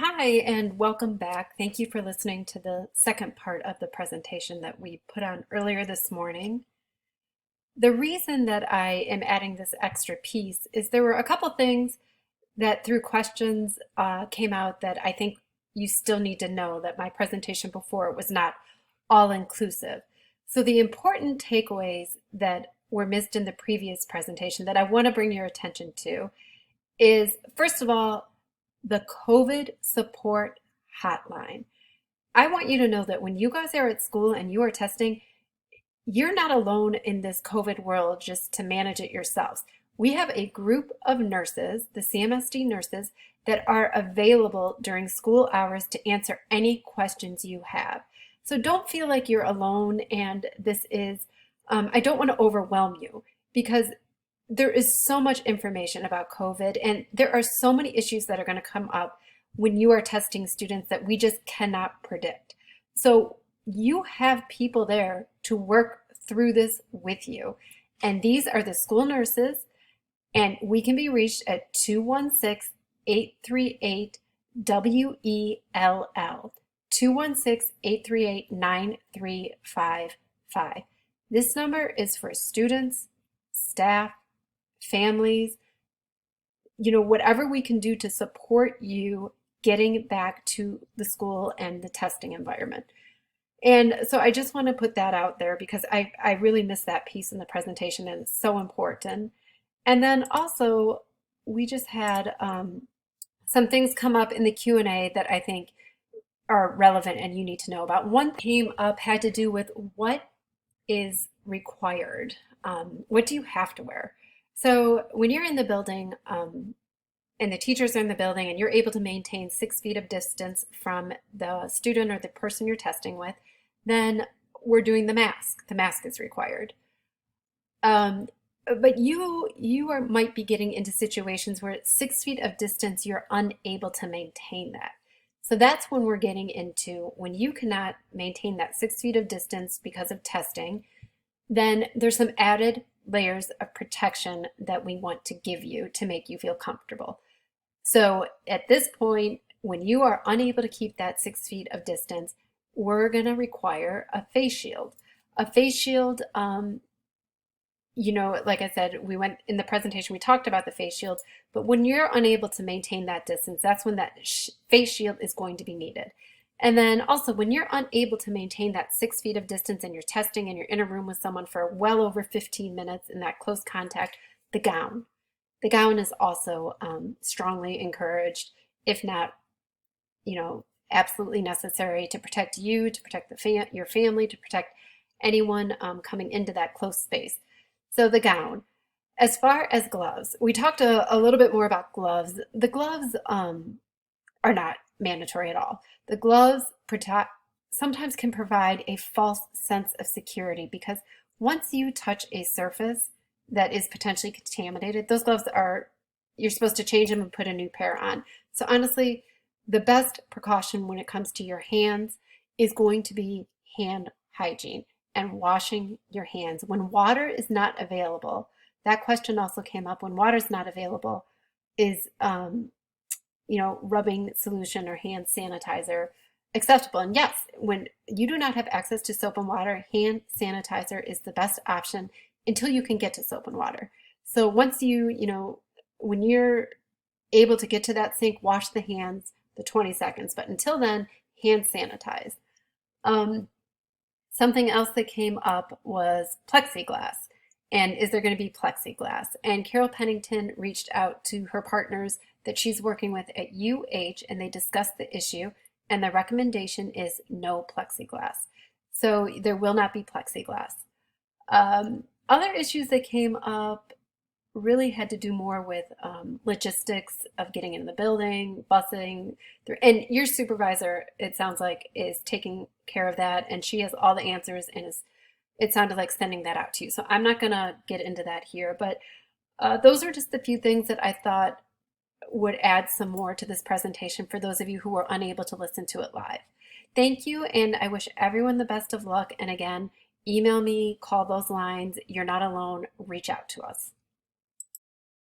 Hi, and welcome back. Thank you for listening to the second part of the presentation that we put on earlier this morning. The reason that I am adding this extra piece is there were a couple things that through questions came out that I think you still need to know that my presentation before was not all inclusive. So the important takeaways that were missed in the previous presentation that I want to bring your attention to is, first of all, the COVID support hotline. I want you to know that when you guys are at school and you are testing, you're not alone in this COVID world just to manage it yourselves. We have a group of nurses, the CMSD nurses, that are available during school hours to answer any questions you have. So don't feel like you're alone and this is, I don't want to overwhelm you because there is so much information about COVID, and there are so many issues that are going to come up when you are testing students that we just cannot predict. So you have people there to work through this with you. And these are the school nurses, and we can be reached at 216-838-WELL, 216-838-9355. This number is for students, staff, families, whatever we can do to support you getting back to the school and the testing environment. And so I just want to put that out there because I really missed that piece in the presentation and it's so important. And then also we just had some things come up in the Q&A that I think are relevant and you need to know about. One came up had to do with what is required. What do you have to wear? So when you're in the building and the teachers are in the building and you're able to maintain 6 feet of distance from the student or the person you're testing with, then we're doing the mask. The mask is required. But you might be getting into situations where at 6 feet of distance, you're unable to maintain that. So that's when we're getting into when you cannot maintain that 6 feet of distance because of testing, then there's some added layers of protection that we want to give you to make you feel comfortable. So at this point, when you are unable to keep that 6 feet of distance, we're going to require a face shield. A face shield, like I said, we went in the presentation, we talked about the face shields, but when you're unable to maintain that distance, that's when that face shield is going to be needed. And then also when you're unable to maintain that 6 feet of distance and you're testing and you're in a room with someone for well over 15 minutes in that close contact, the gown. The gown is also strongly encouraged, if not, absolutely necessary to protect you, to protect your family, to protect anyone coming into that close space. So the gown. As far as gloves, we talked a little bit more about gloves. The gloves are not mandatory at all. The gloves sometimes can provide a false sense of security because once you touch a surface that is potentially contaminated, those gloves you're supposed to change them and put a new pair on. So honestly, the best precaution when it comes to your hands is going to be hand hygiene and washing your hands. When water is not available, that question also came up. When water is not available, is rubbing solution or hand sanitizer acceptable? And yes, when you do not have access to soap and water, hand sanitizer is the best option until you can get to soap and water. So once when you're able to get to that sink, wash the hands the 20 seconds. But until then, hand sanitize. Something else that came up was plexiglass. And is there going to be plexiglass? And Carol Pennington reached out to her partners that she's working with at UH, and they discussed the issue, and the recommendation is no plexiglass. So there will not be plexiglass. Other issues that came up really had to do more with logistics of getting in the building, busing, and your supervisor, it sounds like, is taking care of that, and she has all the answers and it sounded like sending that out to you. So I'm not going to get into that here, but those are just the few things that I thought would add some more to this presentation for those of you who were unable to listen to it live. Thank you, and I wish everyone the best of luck. And again, email me, call those lines. You're not alone. Reach out to us.